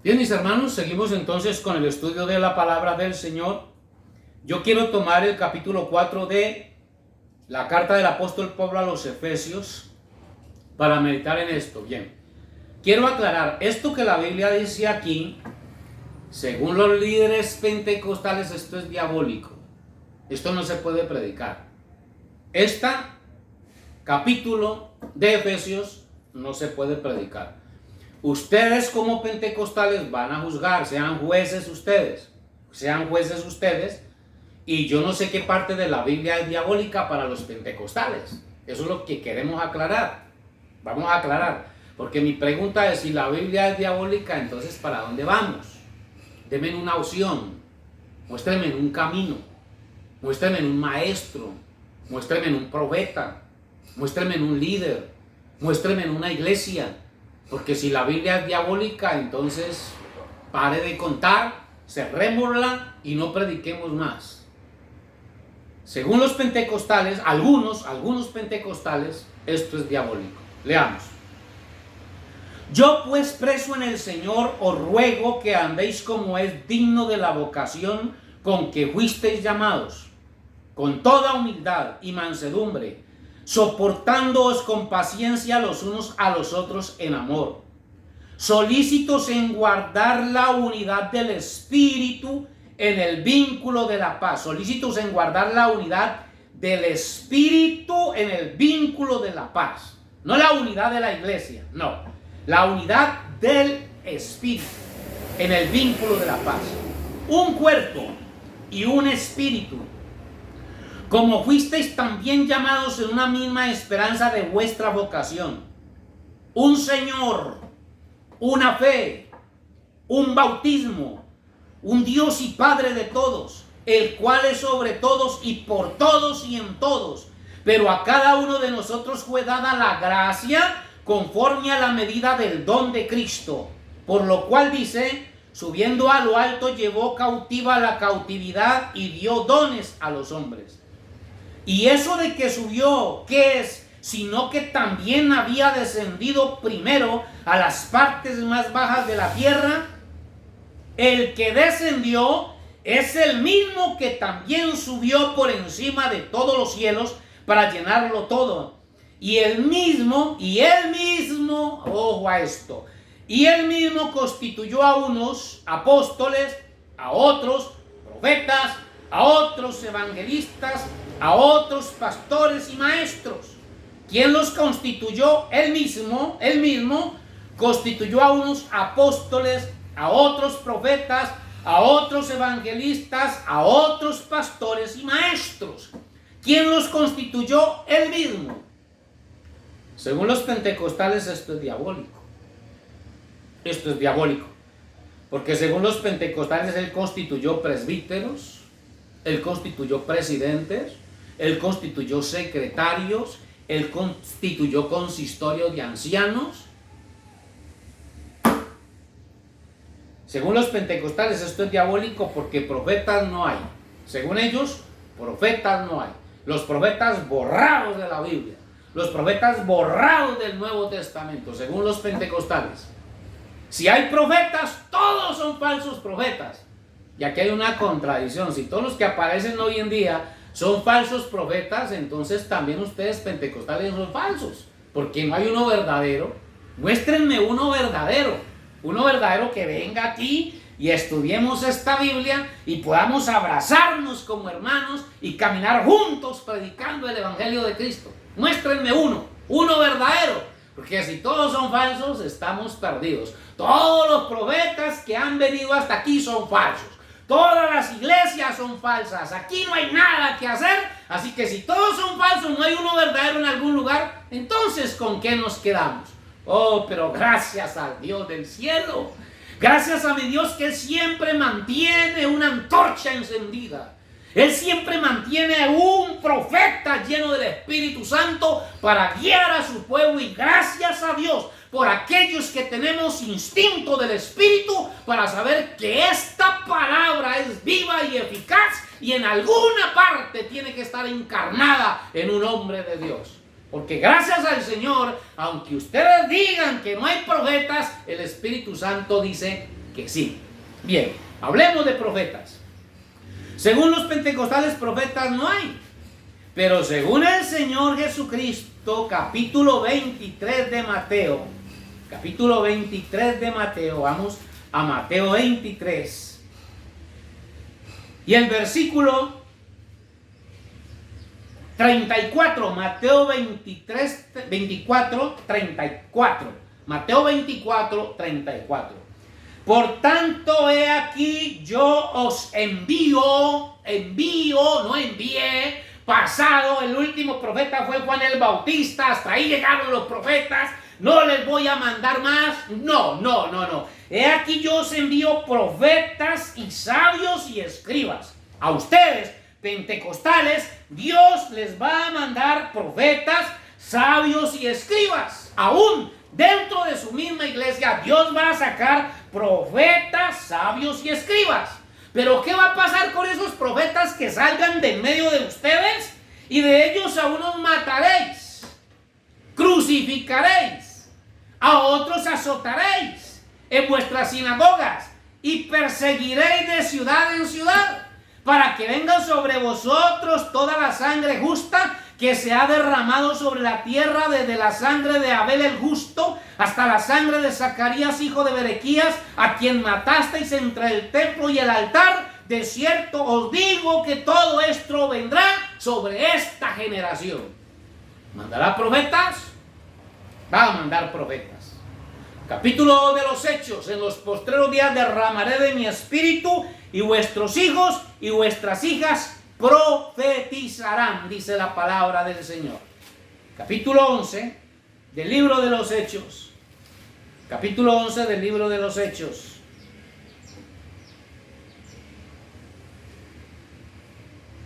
Bien, mis hermanos, seguimos entonces con el estudio de la palabra del Señor. Yo quiero tomar el capítulo 4 de la carta del apóstol Pablo a los Efesios para meditar en esto. Bien, quiero aclarar, esto que la Biblia dice aquí, según los líderes pentecostales, esto es diabólico. Esto no se puede predicar. Este capítulo de Efesios no se puede predicar. Ustedes como pentecostales van a juzgar, sean jueces ustedes, y yo no sé qué parte de la Biblia es diabólica para los pentecostales. Eso es lo que queremos aclarar. Vamos a aclarar, porque mi pregunta es, si la Biblia es diabólica, entonces ¿para dónde vamos? Denme una opción, muéstrenme un camino, muéstrenme un maestro, muéstrenme un profeta, muéstrenme un líder, muéstrenme una iglesia. Porque si la Biblia es diabólica, entonces pare de contar, cerrémosla y no prediquemos más. Según los pentecostales, algunos pentecostales, esto es diabólico. Leamos. Yo pues, preso en el Señor, os ruego que andéis como es digno de la vocación con que fuisteis llamados, con toda humildad y mansedumbre, soportándoos con paciencia los unos a los otros en amor, solícitos en guardar la unidad del Espíritu en el vínculo de la paz. Solícitos en guardar la unidad del Espíritu en el vínculo de la paz. No la unidad de la iglesia, no. La unidad del Espíritu en el vínculo de la paz. Un cuerpo y un espíritu, como fuisteis también llamados en una misma esperanza de vuestra vocación. Un Señor, una fe, un bautismo, un Dios y Padre de todos, el cual es sobre todos y por todos y en todos. Pero a cada uno de nosotros fue dada la gracia conforme a la medida del don de Cristo. Por lo cual dice, subiendo a lo alto llevó cautiva la cautividad y dio dones a los hombres. Y eso de que subió, ¿qué es? Sino que también había descendido primero a las partes más bajas de la tierra. El que descendió es el mismo que también subió por encima de todos los cielos para llenarlo todo. Y él mismo, ojo a esto, y él mismo constituyó a unos apóstoles, a otros profetas, a otros evangelistas, a otros pastores y maestros. ¿Quién los constituyó? Él mismo constituyó a unos apóstoles, a otros profetas, a otros evangelistas, a otros pastores y maestros. ¿Quién los constituyó? Él mismo. Según los pentecostales, esto es diabólico. Esto es diabólico. Porque según los pentecostales, él constituyó presbíteros, él constituyó presidentes, él constituyó secretarios, él constituyó consistorios de ancianos. Según los pentecostales, esto es diabólico porque profetas no hay. Según ellos, profetas no hay. Los profetas borrados de la Biblia, los profetas borrados del Nuevo Testamento, según los pentecostales. Si hay profetas, todos son falsos profetas. Y aquí hay una contradicción. Si todos los que aparecen hoy en día son falsos profetas, entonces también ustedes pentecostales son falsos, porque no hay uno verdadero. Muéstrenme uno verdadero que venga aquí y estudiemos esta Biblia y podamos abrazarnos como hermanos y caminar juntos predicando el Evangelio de Cristo. Muéstrenme uno verdadero. Porque si todos son falsos, estamos perdidos. Todos los profetas que han venido hasta aquí son falsos. Todas las iglesias son falsas. Aquí no hay nada que hacer. Así que si todos son falsos, no hay uno verdadero en algún lugar. Entonces, ¿con qué nos quedamos? Oh, pero gracias al Dios del cielo. Gracias a mi Dios que Él siempre mantiene una antorcha encendida. Él siempre mantiene un profeta lleno del Espíritu Santo para guiar a su pueblo. Y gracias a Dios por aquellos que tenemos instinto del Espíritu para saber que esta palabra es viva y eficaz y en alguna parte tiene que estar encarnada en un hombre de Dios. Porque gracias al Señor, aunque ustedes digan que no hay profetas, el Espíritu Santo dice que sí. Bien, hablemos de profetas. Según los pentecostales, profetas no hay. Pero según el Señor Jesucristo, capítulo 23 de Mateo, vamos a Mateo 23. Y el versículo 34, Mateo 23, 24, 34. Mateo 24, 34. Por tanto, he aquí, yo os envío, no envié, pasado, el último profeta fue Juan el Bautista, hasta ahí llegaron los profetas, no les voy a mandar más, no. He aquí yo os envío profetas y sabios y escribas. A ustedes, pentecostales, Dios les va a mandar profetas, sabios y escribas. Aún dentro de su misma iglesia, Dios va a sacar profetas, sabios y escribas. Pero ¿qué va a pasar con esos profetas que salgan de en medio de ustedes? Y de ellos a unos mataréis, crucificaréis, a otros azotaréis en vuestras sinagogas y perseguiréis de ciudad en ciudad, para que venga sobre vosotros toda la sangre justa que se ha derramado sobre la tierra, desde la sangre de Abel el justo hasta la sangre de Zacarías hijo de Berequías, a quien matasteis entre el templo y el altar. De cierto os digo que todo esto vendrá sobre esta generación. ¿Mandará profetas? Va a mandar profetas. Capítulo de los Hechos. En los postreros días derramaré de mi espíritu, y vuestros hijos y vuestras hijas profetizarán, dice la palabra del Señor. Capítulo 11 del libro de los Hechos. Capítulo 11 del libro de los Hechos.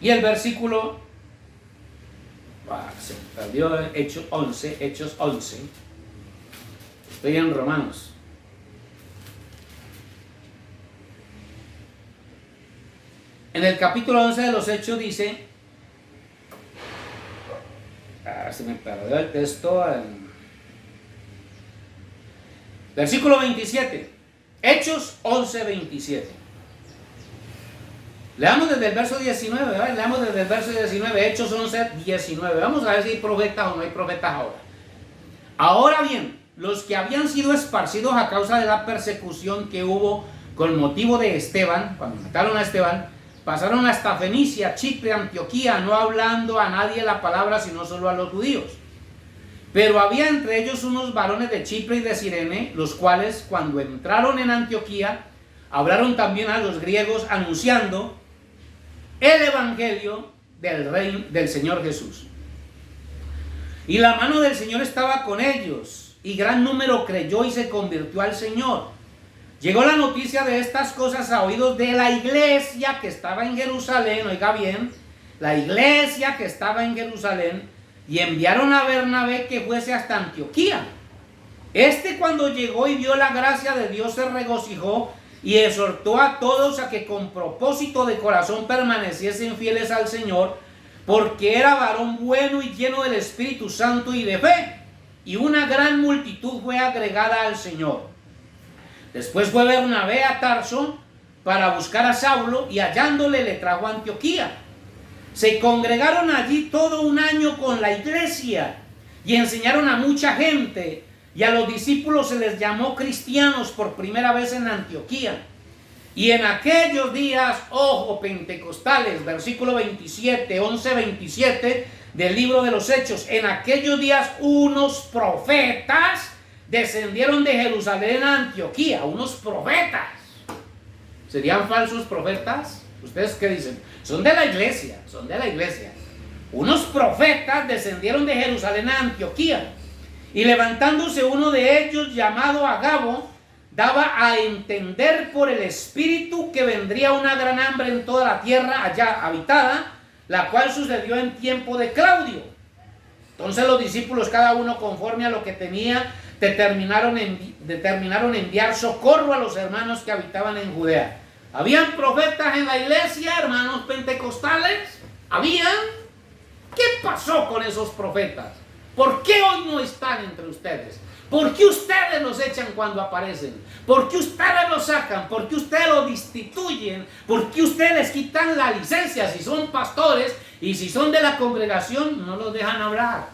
Y el versículo, se perdió Hechos 11. Estoy en Romanos. En el capítulo 11 de los Hechos dice, se me perdió el texto, versículo 27, Hechos 11, 27. Leamos desde el verso 19, ¿verdad? Leamos desde el verso 19, Hechos 11, 19. Vamos a ver si hay profetas o no hay profetas ahora. Ahora bien, los que habían sido esparcidos a causa de la persecución que hubo con motivo de Esteban, cuando mataron a Esteban, pasaron hasta Fenicia, Chipre, Antioquía, no hablando a nadie la palabra, sino solo a los judíos. Pero había entre ellos unos varones de Chipre y de Cirene, los cuales, cuando entraron en Antioquía, hablaron también a los griegos, anunciando el evangelio del Señor Jesús. Y la mano del Señor estaba con ellos, y gran número creyó y se convirtió al Señor. Llegó la noticia de estas cosas a oídos de la iglesia que estaba en Jerusalén, oiga bien, la iglesia que estaba en Jerusalén, y enviaron a Bernabé que fuese hasta Antioquía. Cuando llegó y vio la gracia de Dios, se regocijó y exhortó a todos a que con propósito de corazón permaneciesen fieles al Señor, porque era varón bueno y lleno del Espíritu Santo y de fe, y una gran multitud fue agregada al Señor. Después fue Bernabé a Tarso para buscar a Saulo, y hallándole le trajo a Antioquía. Se congregaron allí todo un año con la iglesia y enseñaron a mucha gente, y a los discípulos se les llamó cristianos por primera vez en Antioquía. Y en aquellos días, ojo, pentecostales, versículo 27, 11, 27 del libro de los Hechos, en aquellos días unos profetas descendieron de Jerusalén a Antioquía. Unos profetas. ¿Serían falsos profetas? ¿Ustedes qué dicen? Son de la iglesia, Unos profetas descendieron de Jerusalén a Antioquía. Y levantándose uno de ellos, llamado Agabo, daba a entender por el Espíritu que vendría una gran hambre en toda la tierra allá habitada, la cual sucedió en tiempo de Claudio. Entonces los discípulos, cada uno conforme a lo que tenía, determinaron enviar socorro a los hermanos que habitaban en Judea. ¿Habían profetas en la iglesia, hermanos pentecostales? ¿Habían? ¿Qué pasó con esos profetas? ¿Por qué hoy no están entre ustedes? ¿Por qué ustedes los echan cuando aparecen? ¿Por qué ustedes los sacan? ¿Por qué ustedes los destituyen? ¿Por qué ustedes les quitan la licencia si son pastores y si son de la congregación no los dejan hablar?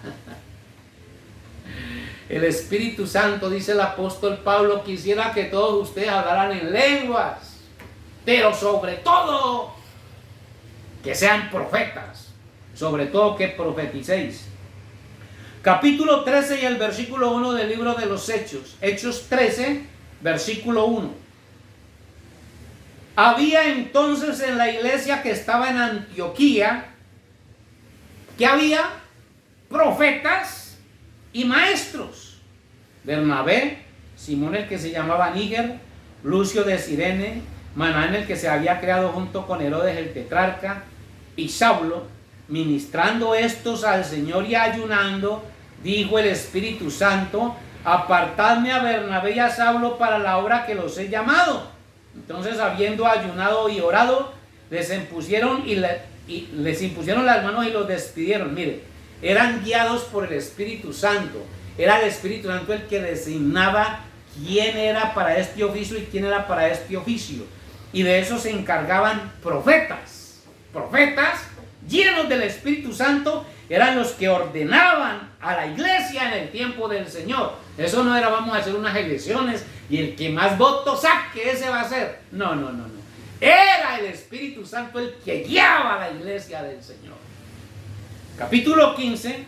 El Espíritu Santo, dice el apóstol Pablo, quisiera que todos ustedes hablaran en lenguas, pero sobre todo que sean profetas, sobre todo que profeticéis. Capítulo 13 y el versículo 1 del libro de los Hechos. Hechos 13, versículo 1. Había entonces en la iglesia que estaba en Antioquía, que había profetas y maestros. Bernabé, Simón el que se llamaba Níger, Lucio de Cirene, Manaén el que se había creado junto con Herodes el tetrarca, y Saulo, ministrando estos al Señor y ayunando, dijo el Espíritu Santo: apartadme a Bernabé y a Saulo para la obra que los he llamado. Entonces, habiendo ayunado y orado, les impusieron las manos y los despidieron. Mire, eran guiados por el Espíritu Santo. Era el Espíritu Santo el que designaba quién era para este oficio y quién era para este oficio. Y de eso se encargaban profetas. Profetas llenos del Espíritu Santo eran los que ordenaban a la iglesia en el tiempo del Señor. Eso no era vamos a hacer unas elecciones y el que más votos saque, ese va a ser. No. Era el Espíritu Santo el que guiaba a la iglesia del Señor. Capítulo 15.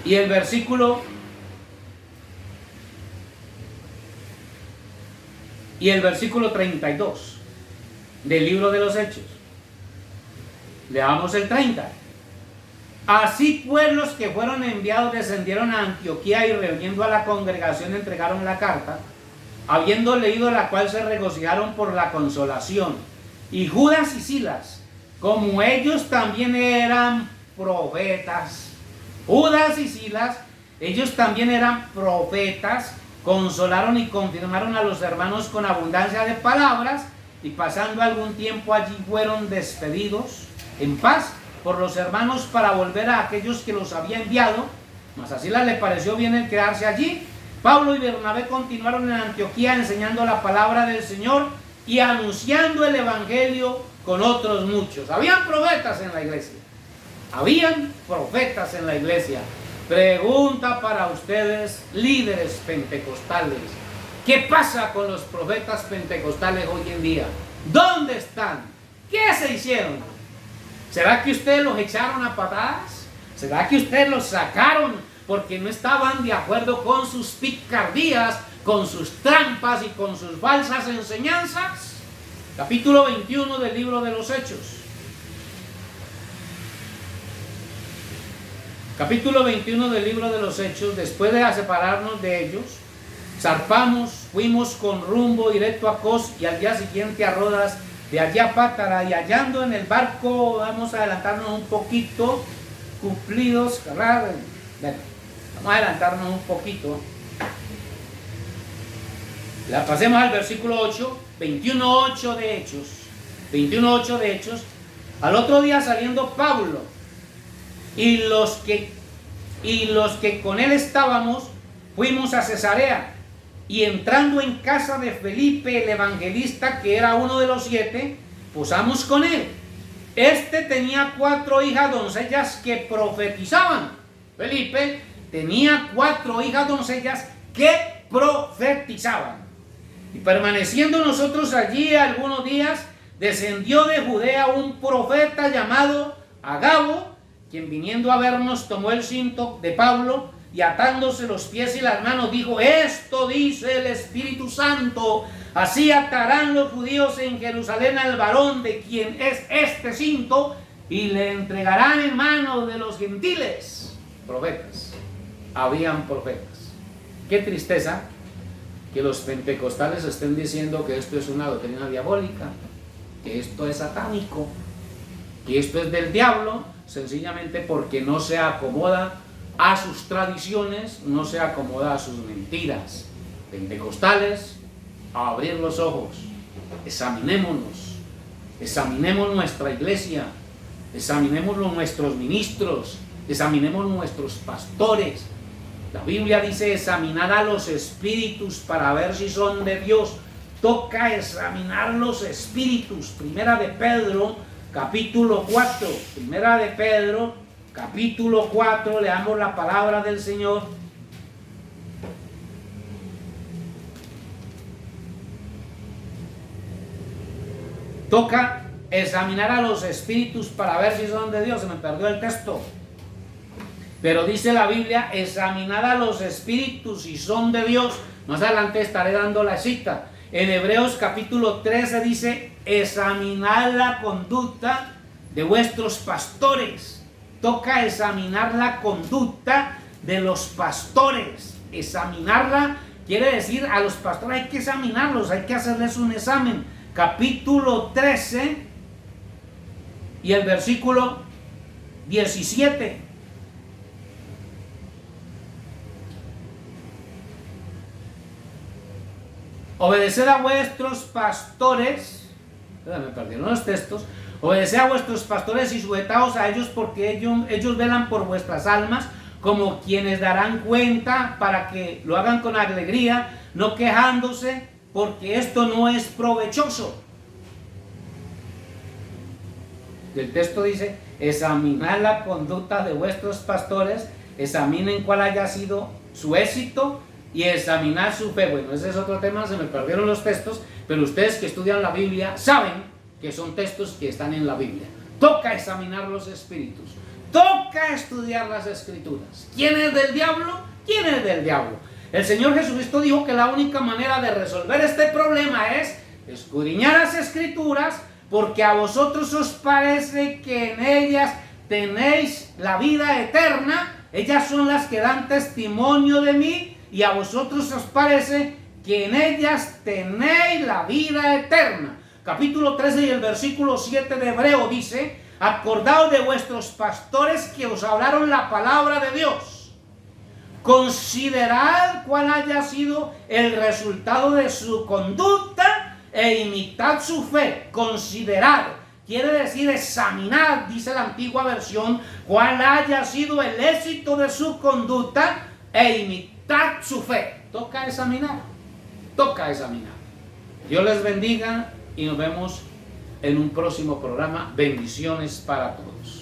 Y el versículo 32 del libro de los Hechos. Leamos el 30. Así pues, los que fueron enviados descendieron a Antioquía y reuniendo a la congregación entregaron la carta, habiendo leído la cual se regocijaron por la consolación. Y Judas y Silas, como ellos también eran profetas, Judas y Silas, ellos también eran profetas, consolaron y confirmaron a los hermanos con abundancia de palabras, y pasando algún tiempo allí fueron despedidos en paz por los hermanos para volver a aquellos que los había enviado. Mas a Silas le pareció bien el quedarse allí. Pablo y Bernabé continuaron en Antioquía enseñando la palabra del Señor y anunciando el evangelio con otros muchos. Habían profetas en la iglesia. Habían profetas en la iglesia. Pregunta para ustedes, líderes pentecostales: ¿qué pasa con los profetas pentecostales hoy en día? ¿Dónde están? ¿Qué se hicieron? ¿Será que ustedes los echaron a patadas? ¿Será que ustedes los sacaron porque no estaban de acuerdo con sus picardías, con sus trampas y con sus falsas enseñanzas? Capítulo 21 del libro de los Hechos. Capítulo 21 del libro de los Hechos. Después de separarnos de ellos, zarpamos, fuimos con rumbo directo a Cos y al día siguiente a Rodas, de allá a Pátara, y hallando en el barco, vamos a adelantarnos un poquito, cumplidos, vamos a adelantarnos un poquito. Pasemos al versículo 8, 21.8 de Hechos. 21.8 de Hechos. Al otro día saliendo Pablo y los que con él estábamos, fuimos a Cesarea, y entrando en casa de Felipe el evangelista, que era uno de los 7, posamos con él. Este tenía 4 hijas doncellas que profetizaban. Felipe tenía 4 hijas doncellas que profetizaban. Y permaneciendo nosotros allí algunos días, descendió de Judea un profeta llamado Agabo, quien viniendo a vernos tomó el cinto de Pablo y atándose los pies y las manos dijo: esto dice el Espíritu Santo, así atarán los judíos en Jerusalén al varón de quien es este cinto y le entregarán en manos de los gentiles. Profetas, habían profetas. Qué tristeza que los pentecostales estén diciendo que esto es una doctrina diabólica, que esto es satánico, que esto es del diablo, sencillamente porque no se acomoda a sus tradiciones, no se acomoda a sus mentiras. Pentecostales, a abrir los ojos, examinemos nuestra iglesia, examinemos nuestros ministros, examinemos nuestros pastores. La Biblia dice examinar a los espíritus para ver si son de Dios. Toca examinar los espíritus. Primera de Pedro, capítulo 4. Primera de Pedro, capítulo 4. Leamos la palabra del Señor. Toca examinar a los espíritus para ver si son de Dios. Se me perdió el texto. Pero dice la Biblia, examinar a los espíritus si son de Dios. Más adelante estaré dando la cita. En Hebreos capítulo 13 dice, examinar la conducta de vuestros pastores. Toca examinar la conducta de los pastores. Examinarla quiere decir, a los pastores hay que examinarlos, hay que hacerles un examen. Capítulo 13 y el versículo 17. Obedeced a vuestros pastores, me perdieron los textos, obedeced a vuestros pastores y sujetaos a ellos porque ellos velan por vuestras almas como quienes darán cuenta para que lo hagan con alegría, no quejándose, porque esto no es provechoso. El texto dice, examinad la conducta de vuestros pastores, examinen cuál haya sido su éxito y examinar su fe. Bueno, ese es otro tema, se me perdieron los textos, pero ustedes que estudian la Biblia saben que son textos que están en la Biblia. Toca examinar los espíritus, toca estudiar las escrituras. ¿Quién es del diablo? ¿Quién es del diablo? El Señor Jesucristo dijo que la única manera de resolver este problema es escudriñar las escrituras, porque a vosotros os parece que en ellas tenéis la vida eterna. Ellas son las que dan testimonio de mí, y a vosotros os parece que en ellas tenéis la vida eterna. Capítulo 13 y el versículo 7 de Hebreo dice, acordaos de vuestros pastores que os hablaron la palabra de Dios. Considerad cuál haya sido el resultado de su conducta e imitad su fe. Considerad quiere decir examinad, dice la antigua versión, cuál haya sido el éxito de su conducta e imitad su fe. Toca examinar, toca examinar. Dios les bendiga y nos vemos en un próximo programa. Bendiciones para todos.